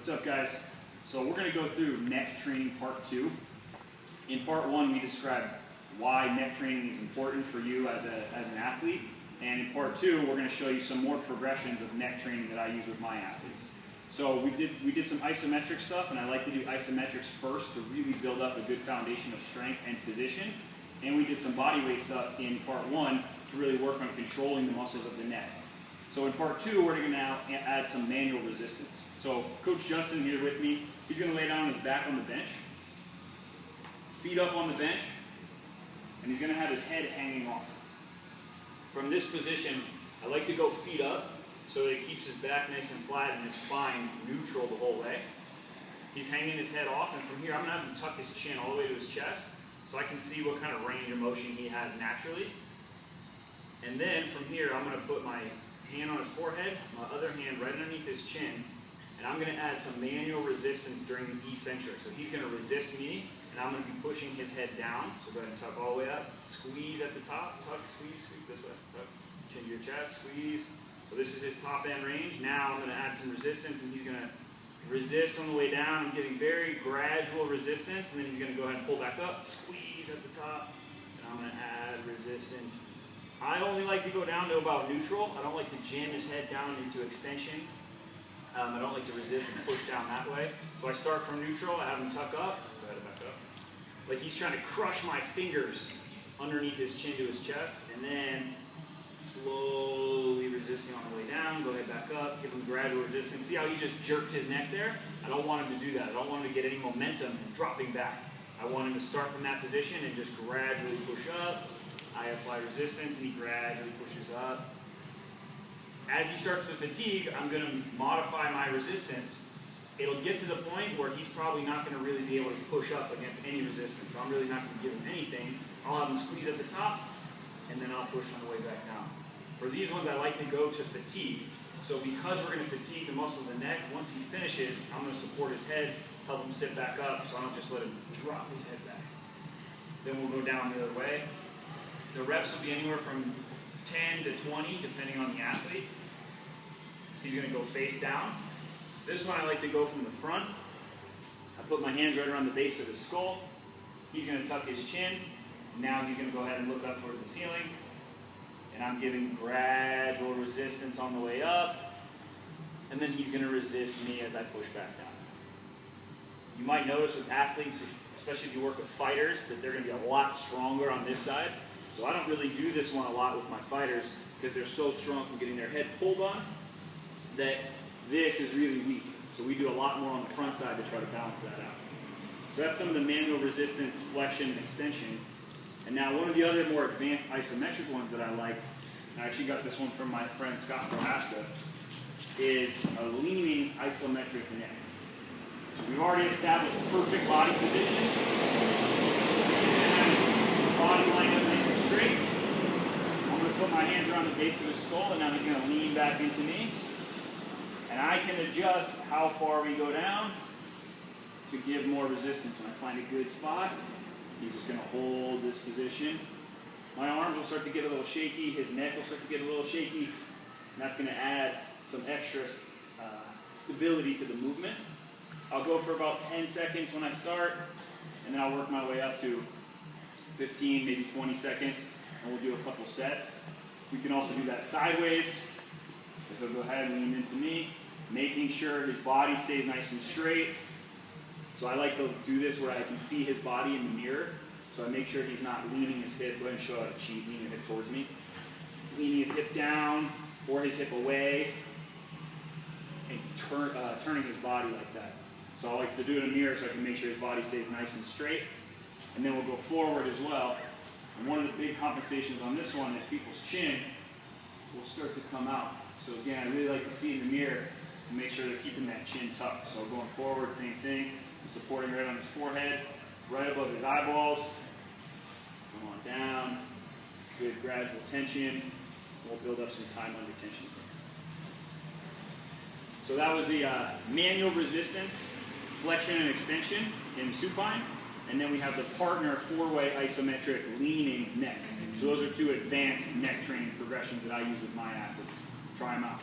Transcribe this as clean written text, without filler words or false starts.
What's up, guys? So we're going to go through neck training part 2. In part 1 we described why neck training is important for you as an athlete, and in part 2 we're going to show you some more progressions of neck training that I use with my athletes. So we did some isometric stuff, and I like to do isometrics first to really build up a good foundation of strength and position, and we did some body weight stuff in part 1 to really work on controlling the muscles of the neck. So in part 2 we're going to now add some manual resistance. So Coach Justin here with me, he's going to lay down on his back on the bench, feet up on the bench, and he's going to have his head hanging off. From this position, I like to go feet up so that it keeps his back nice and flat and his spine neutral the whole way. He's hanging his head off, and from here I'm going to have him tuck his chin all the way to his chest so I can see what kind of range of motion he has naturally. And then from here I'm going to put my hand on his forehead, my other hand right underneath his chin, and I'm going to add some manual resistance during the eccentric. So he's going to resist me, and I'm going to be pushing his head down. So go ahead and tuck all the way up, squeeze at the top, tuck, squeeze, squeeze this way, tuck, chin to your chest, squeeze. So this is his top end range. Now I'm going to add some resistance, and he's going to resist on the way down. I'm getting very gradual resistance, and then he's going to go ahead and pull back up, squeeze at the top, and I'm going to add resistance. I only like to go down to about neutral. I don't like to jam his head down into extension. I don't like to resist and push down that way. So I start from neutral, I have him tuck up, go ahead and back up. Like he's trying to crush my fingers underneath his chin to his chest, and then slowly resisting on the way down, go ahead back up, give him gradual resistance. See how he just jerked his neck there? I don't want him to do that. I don't want him to get any momentum and dropping back. I want him to start from that position and just gradually push up. I apply resistance and he gradually pushes up. As he starts to fatigue, I'm going to modify my resistance. It'll get to the point where he's probably not going to really be able to push up against any resistance. So I'm really not going to give him anything. I'll have him squeeze at the top, and then I'll push on the way back down. For these ones, I like to go to fatigue. So because we're going to fatigue the muscles of the neck, once he finishes, I'm going to support his head, help him sit back up, so I don't just let him drop his head back. Then we'll go down the other way. The reps will be anywhere from 10 to 20, depending on the athlete. He's going to go face down. This one I like to go from the front. I put my hands right around the base of his skull. He's going to tuck his chin. Now he's going to go ahead and look up towards the ceiling. And I'm giving gradual resistance on the way up. And then he's going to resist me as I push back down. You might notice with athletes, especially if you work with fighters, that they're going to be a lot stronger on this side. So I don't really do this one a lot with my fighters because they're so strong from getting their head pulled on that this is really weak. So we do a lot more on the front side to try to balance that out. So that's some of the manual resistance, flexion, and extension. And now one of the other more advanced isometric ones that I like, and I actually got this one from my friend Scott Prohaska, is a leaning isometric neck. So we've already established perfect body positions. Body lined up nice and straight. I'm going to put my hands around the base of his skull, and now he's going to lean back into me. And I can adjust how far we go down to give more resistance. When I find a good spot, he's just going to hold this position. My arms will start to get a little shaky, his neck will start to get a little shaky, and that's going to add some extra stability to the movement. I'll go for about 10 seconds when I start, and then I'll work my way up to 15, maybe 20 seconds, and we'll do a couple sets. We can also do that sideways. So he'll go ahead and lean into me, making sure his body stays nice and straight. So I like to do this where I can see his body in the mirror. So I make sure he's not leaning his hip. Go ahead and show how to cheat, lean your hip towards me. Leaning his hip down or his hip away, and turning his body like that. So I like to do it in the mirror so I can make sure his body stays nice and straight. And then we'll go forward as well. And one of the big compensations on this one is people's chin will start to come out. So again, I really like to see in the mirror and make sure they're keeping that chin tucked. So going forward, same thing. I'm supporting right on his forehead, right above his eyeballs. Come on down. Good gradual tension. We'll build up some time under tension. So that was the manual resistance, flexion and extension in supine. And then we have the partner four-way isometric leaning neck. So those are two advanced neck training progressions that I use with my athletes. Try them out.